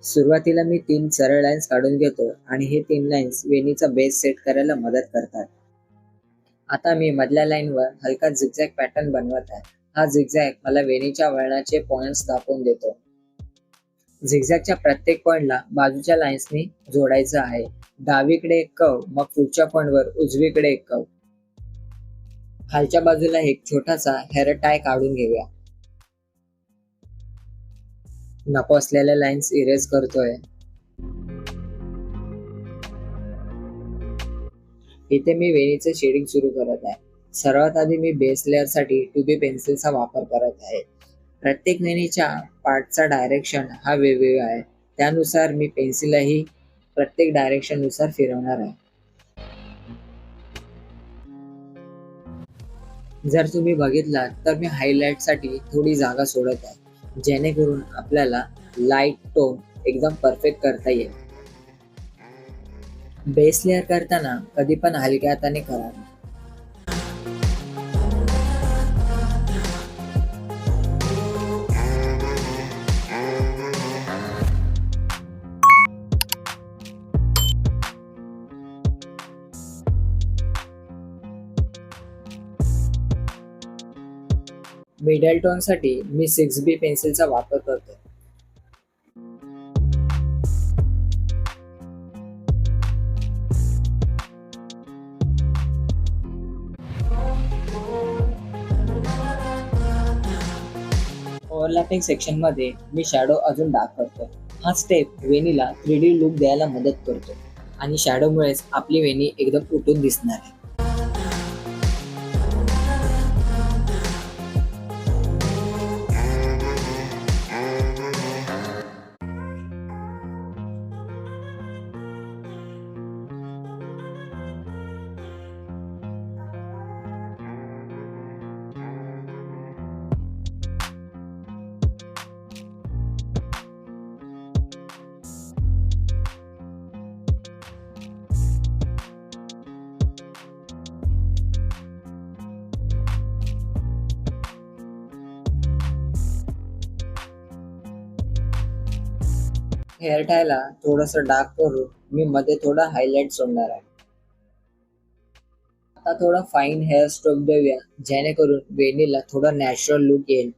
सुरुवातीला मी 3 सरळ लाईन्स काढून घेतो आणि हे 3 लाईन्स वेणीचा बेस सेट करायला मदत करतात. आता मी मधल्या लाईनवर हलका झिगझॅग पॅटर्न बनवत आहे. हा झिगझॅग मला वेणीच्या वळणाचे पॉइंट्स दाखवून देतो. झिगझॅगच्या प्रत्येक पॉइंटला बाजूच्या लाईन्सनी जोडायचं आहे. डावीकडे एक कर्व, मग पुढच्या पॉइंटवर उजवीकडे एक कर्व. खालच्या बाजूला एक छोटासा हेअर टाय काढून घेऊया. नको असलेल्या लाईन्स इरेज करतोय. इथे मी वेणीचे शेडिंग सुरू करत आहे. सर्वात आधी मी बेस लेअर साठी 2B पेन्सिलचा वापर करत आहे. प्रत्येक वेणीच्या पार्टचा डायरेक्शन हा वेगवेगळा आहे. त्यानुसार मी पेन्सिलही प्रत्येक डायरेक्शन नुसार फिरवणार आहे. जर तुम्ही बघितलात तर मी हायलाइट साठी थोडी जागा सोडत आहे, जेणेकरून आपल्याला लाईट टोन एकदम परफेक्ट करता येईल. बेस लेअर करताना कधी पण हलक्या हाताने करा. मिडल टोन साठी मी 6B पेन्सिलचा वापर करतो. ओव्हरलॅपिंग सेक्शन मध्ये मी शॅडो अजून डार्क करतो. हा स्टेप वेणीला 3D लुक द्यायला मदत करतो आणि शॅडोमुळेच आपली वेणी एकदम उठून दिसणार आहे. हेअर टायला थोडंसं डार्क करून मी मध्ये थोडा हायलाइट सोडणार आहे. आता थोडा फाईन हेअर स्ट्रोक देऊया, जेणेकरून वेणीला थोडा नॅचरल लुक येईल.